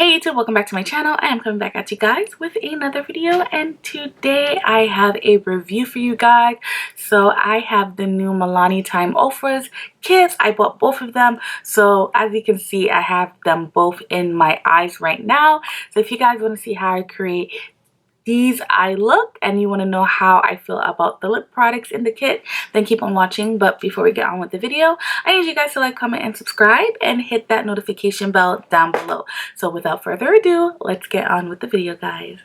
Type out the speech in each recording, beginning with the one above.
Hey YouTube, welcome back to my channel. I am coming back at you guys with another video, and today I have a review for you guys. So I have the new Milani Time Ourfa's kits. I bought both of them, so as you can see I have them both in my eyes right now. So if you guys want to see how I create these eye look and you want to know how I feel about the lip products in the kit, then keep on watching. But before we get on with the video, I need you guys to like, comment, and subscribe and hit that notification bell down below. So without further ado, let's get on with the video, guys.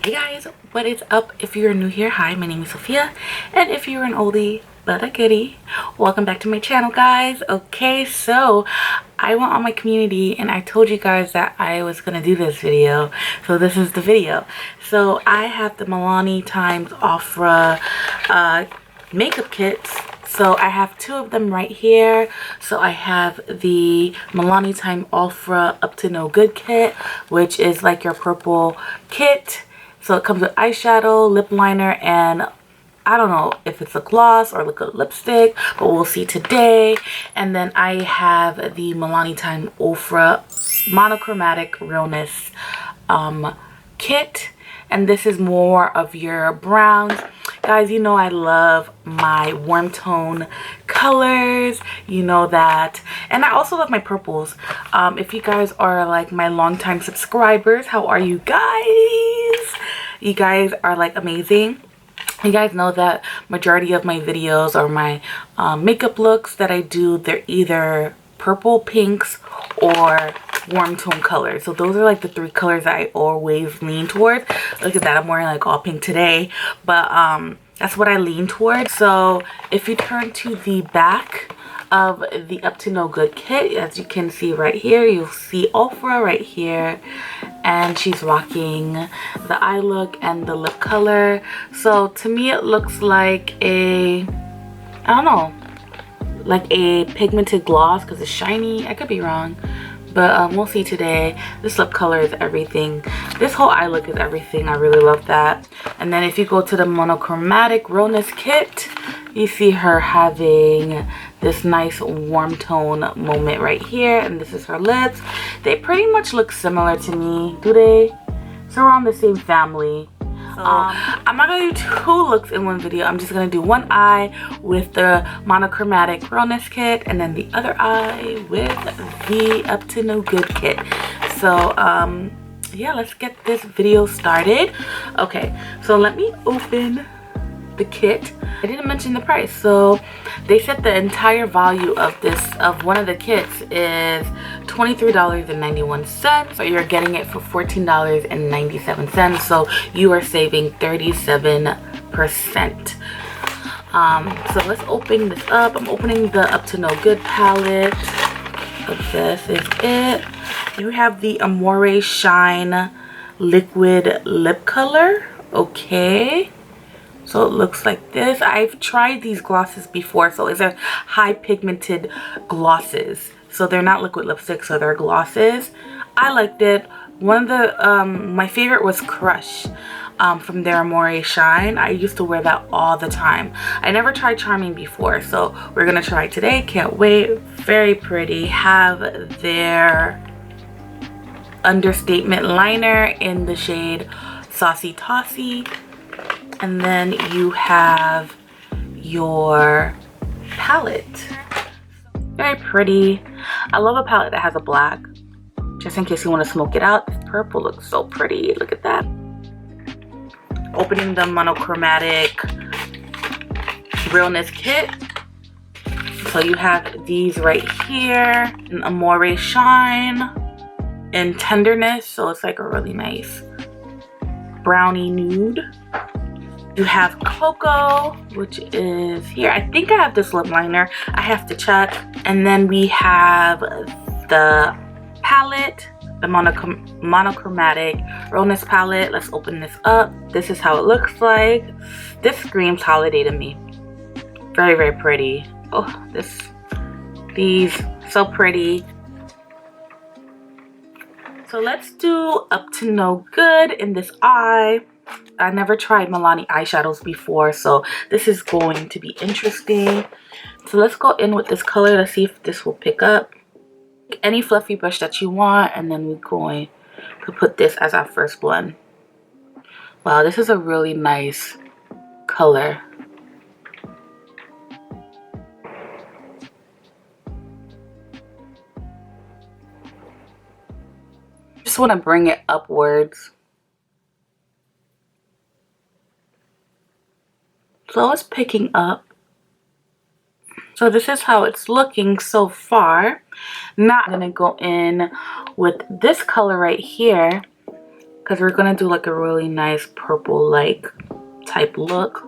Hey guys, what is up? If you're new here, hi, my name is Sophia, and if you're an oldie but a goodie, welcome back to my channel, guys. Okay, so I went on my community and I told you guys that I was gonna do this video, so this is the video. So I have the Milani Times Ourfa makeup kits. So I have two of them right here. So I have the Milani Time Ourfa Up to No Good kit, which is like your purple kit. So it comes with eyeshadow, lip liner, and I don't know if it's a gloss or like a lipstick, but we'll see today. And then I have the Milani Time Ourfa Monochromatic Realness kit. And this is more of your browns. Guys, you know I love my warm tone colors, you know that. And I also love my purples. If you guys are like my longtime subscribers, how are you guys? You guys are like amazing. You guys know that majority of my videos or my makeup looks that I do, they're either purple, pinks, or warm tone colors. So those are like the three colors that I always lean towards. Look at that, I'm wearing like all pink today, but that's what I lean towards. So if you turn to the back of the Up to No Good kit, as you can see right here, you'll see Ourfa right here, and she's rocking the eye look and the lip color. So to me it looks like a, I don't know, like a pigmented gloss because it's shiny. I could be wrong, but we'll see today. This lip color is everything. This whole eye look is everything. I really love that. And then if you go to the Monochromatic Realness kit, you see her having this nice warm tone moment right here, and this is her lips. They pretty much look similar to me, do they? It's around the same family. So I'm not gonna do two looks in one video. I'm just gonna do one eye with the Monochromatic Realness kit and then the other eye with the Up to No Good kit. So yeah, let's get this video started. Okay, so let me open the kit. I didn't mention the price. So they said the entire value of one of the kits is $23.91. So you're getting it for $14.97. So you are saving 37%. So let's open this up. I'm opening the Up to No Good palette. So this is it. You have the Amore Shine liquid lip color. Okay, so it looks like this. I've tried these glosses before. So these are high pigmented glosses. So they're not liquid lipsticks, so they're glosses. I liked it. One of the, my favorite was Crush from their Amore Shine. I used to wear that all the time. I never tried Charming before, so we're gonna try it today. Can't wait. Very pretty. Have their Understatement liner in the shade Saucy Toffee. And then you have your palette. Very pretty. I love a palette that has a black, just in case you want to smoke it out. This purple looks so pretty. Look at that. Opening the Monochromatic Realness kit. So you have these right here, an Amore Shine and Tenderness. So it's like a really nice brownie nude. You have Cocoa, which is here. I think I have this lip liner. I have to check. And then we have the palette, the Monochromatic Realness palette. Let's open this up. This is how it looks like. This screams holiday to me. Very, very pretty. Oh, these so pretty. So let's do Up to No Good in this eye. I never tried Milani eyeshadows before, so this is going to be interesting. So let's go in with this color. Let's see if this will pick up. Any fluffy brush that you want, and then we're going to put this as our first blend. Wow, this is a really nice color. Just want to bring it upwards. So it's picking up. So this is how it's looking so far. Now I'm going to go in with this color right here, because we're going to do like a really nice purple-like type look.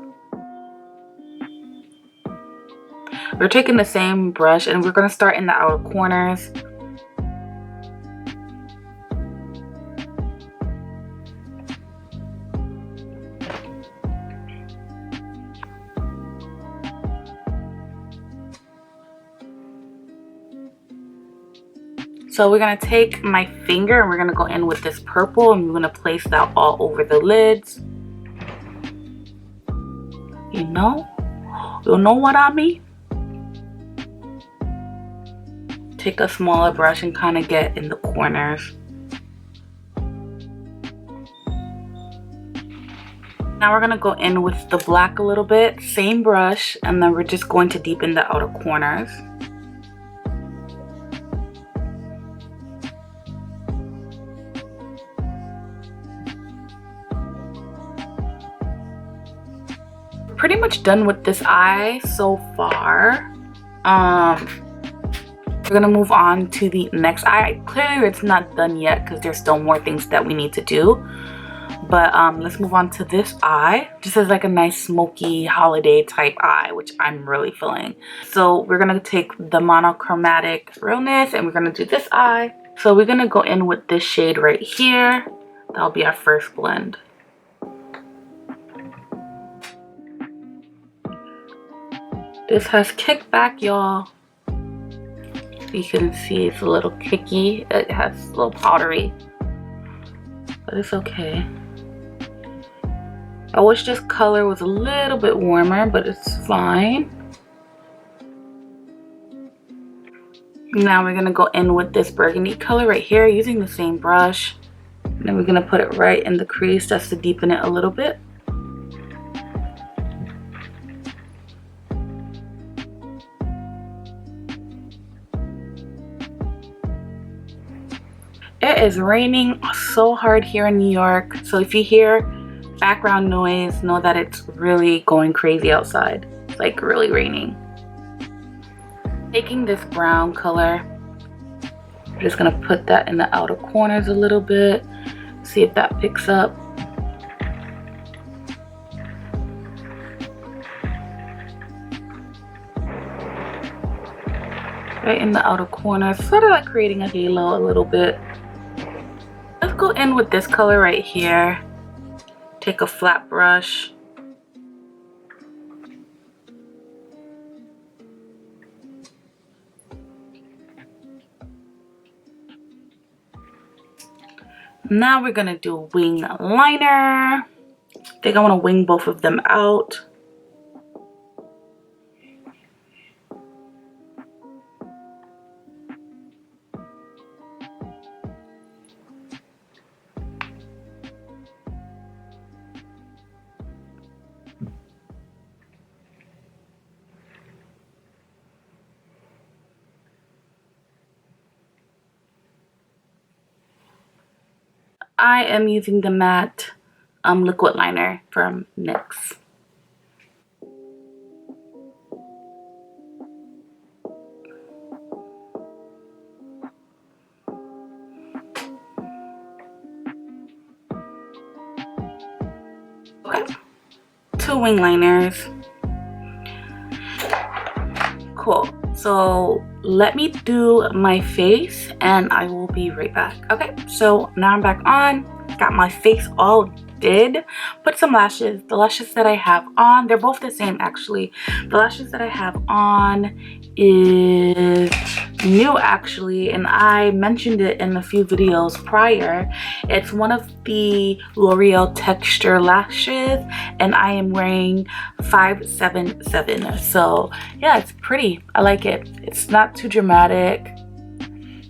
We're taking the same brush and we're going to start in the outer corners. So we're going to take my finger and we're going to go in with this purple and we're going to place that all over the lids. You know what I mean? Take a smaller brush and kind of get in the corners. Now we're going to go in with the black a little bit, same brush, and then we're just going to deepen the outer corners. Pretty much done with this eye so far. We're gonna move on to the next eye. Clearly it's not done yet because there's still more things that we need to do, but let's move on to this eye. Just as like a nice smoky holiday type eye, which I'm really feeling. So we're gonna take the monochromatic realness and we're gonna do this eye. So we're gonna go in with this shade right here. That'll be our first blend. This has kickback, y'all. You can see it's a little kicky. It has a little powdery, but it's okay. I wish this color was a little bit warmer, but it's fine. Now we're gonna go in with this burgundy color right here using the same brush. And then we're gonna put it right in the crease just to deepen it a little bit. It is raining so hard here in New York, so if you hear background noise, know that it's really going crazy outside. It's like really raining. Taking this brown color, I'm just gonna put that in the outer corners a little bit, see if that picks up. Right in the outer corners, sort of like creating a halo a little bit. Let's go in with this color right here. Take a flat brush. Now we're gonna do a wing liner. I think I wanna wing both of them out. I am using the matte liquid liner from NYX. Okay, 2 wing liners. Cool. So let me do my face and I will be right back. Okay, so now I'm back on. Got my face all did put some lashes. The lashes that I have on, they're both the same actually. The lashes that I have on is new actually, and I mentioned it in a few videos prior. It's one of the L'Oreal texture lashes, and I am wearing 577. So yeah, it's pretty. I like it. It's not too dramatic.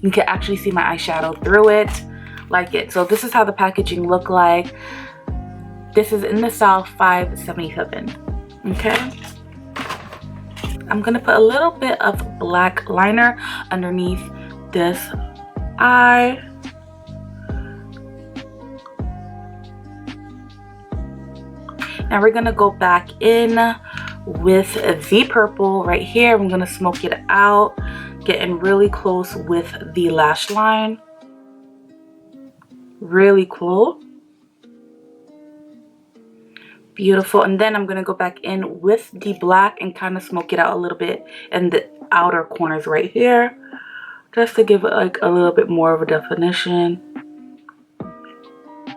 You can actually see my eyeshadow through it. Like it. So this is how the packaging look like. This is in the style 577. Okay, I'm gonna put a little bit of black liner underneath this eye. Now we're gonna go back in with the purple right here. I'm gonna smoke it out, getting really close with the lash line. Really cool. Beautiful. And then I'm gonna go back in with the black and kind of smoke it out a little bit in the outer corners right here, just to give it like a little bit more of a definition.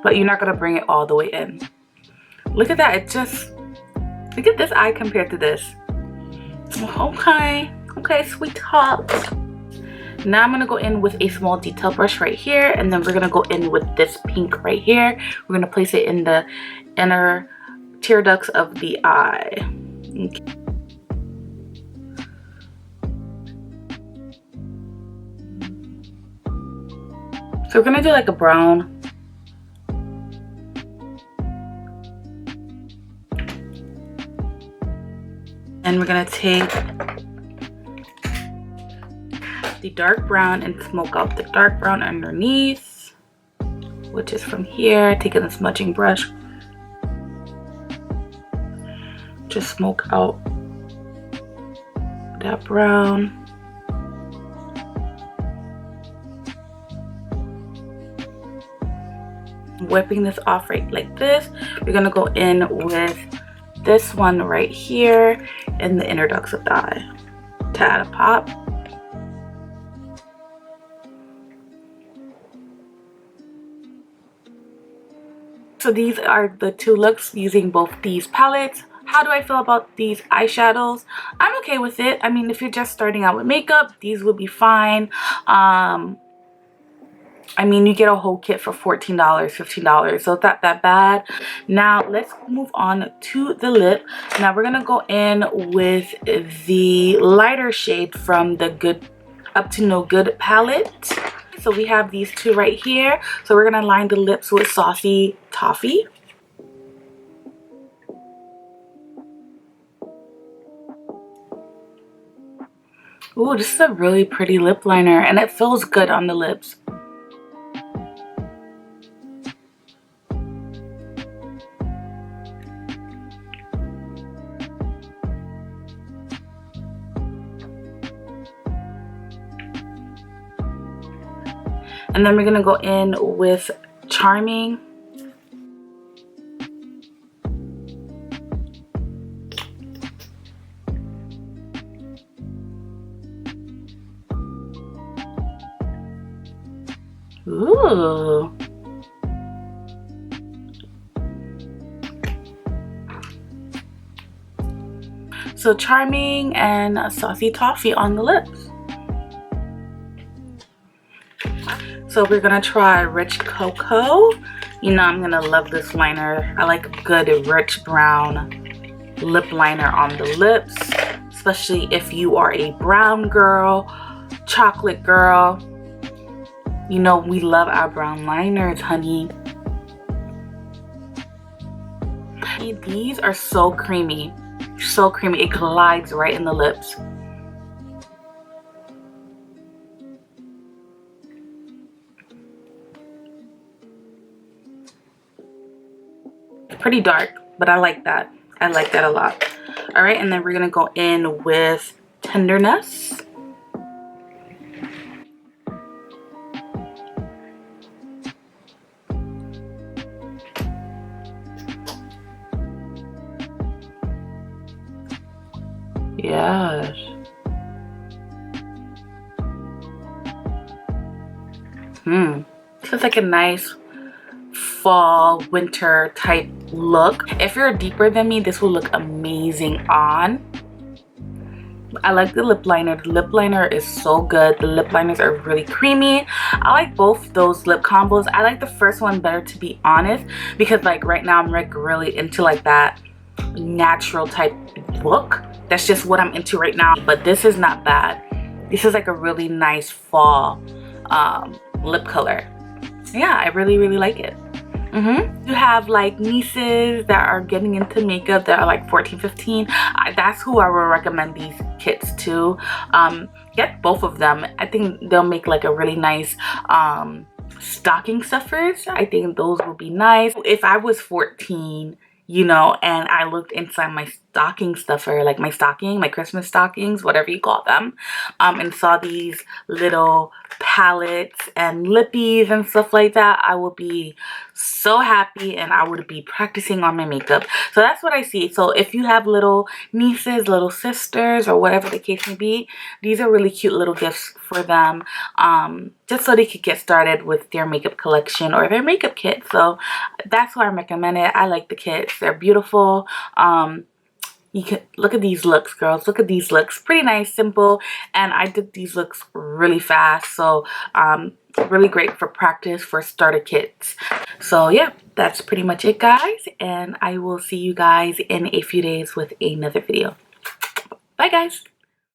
But you're not gonna bring it all the way in. Look at that. It just, look at this eye compared to this. Okay, sweetheart. Now I'm gonna go in with a small detail brush right here, and then we're gonna go in with this pink right here. We're gonna place it in the inner tear ducts of the eye. Okay. So we're gonna do like a brown. And we're gonna take the dark brown and smoke out the dark brown underneath, which is from here. Taking a smudging brush, just smoke out that brown. Wiping this off right like this. We're gonna go in with this one right here in the inner ducts of the eye to add a pop. So these are the two looks using both these palettes. How do I feel about these eyeshadows? I'm okay with it. I mean, if you're just starting out with makeup, these will be fine. I mean, you get a whole kit for $14, $15, so it's not that bad. Now, let's move on to the lip. Now, we're going to go in with the lighter shade from the Good Up to No Good palette. So we have these two right here. So we're going to line the lips with Saucy Toffee. Ooh, this is a really pretty lip liner, and it feels good on the lips. And then we're gonna go in with Charming. Ooh. So Charming and Saucy Toffee on the lips. So we're gonna try Rich Cocoa. You know I'm gonna love this liner. I like a good rich brown lip liner on the lips, especially if you are a brown girl, chocolate girl. You know we love our brown liners, honey. These are so creamy, so creamy. It glides right in the lips. Pretty dark, but I like that. I like that a lot. All right, and then we're gonna go in with Tenderness. Yes. This is like a nice fall winter type look. If you're deeper than me, this will look amazing on. I like the lip liner. The lip liner is so good. The lip liners are really creamy. I like both those lip combos. I like the first one better, to be honest, because like right now I'm like really into like that natural type look. That's just what I'm into right now. But this is not bad. This is like a really nice fall lip color. Yeah, I really like it. You have like nieces that are getting into makeup that are like 14, 15. That's who I would recommend these kits to. Get both of them. I think they'll make like a really nice stocking stuffers. I think those will be nice. If I was 14, you know, and I looked inside my stocking stuffer, like my stocking, my Christmas stockings, whatever you call them, and saw these little palettes and lippies and stuff like that, I would be so happy and I would be practicing on my makeup. So that's what I see. So if you have little nieces, little sisters, or whatever the case may be, these are really cute little gifts for them, just so they could get started with their makeup collection or their makeup kit. So that's why I recommend it. I like the kits. They're beautiful. You can look at these looks, girls. Look at these looks. Pretty nice, simple, and I did these looks really fast. So really great for practice, for starter kits. So yeah, that's pretty much it, guys, and I will see you guys in a few days with another video. Bye, guys.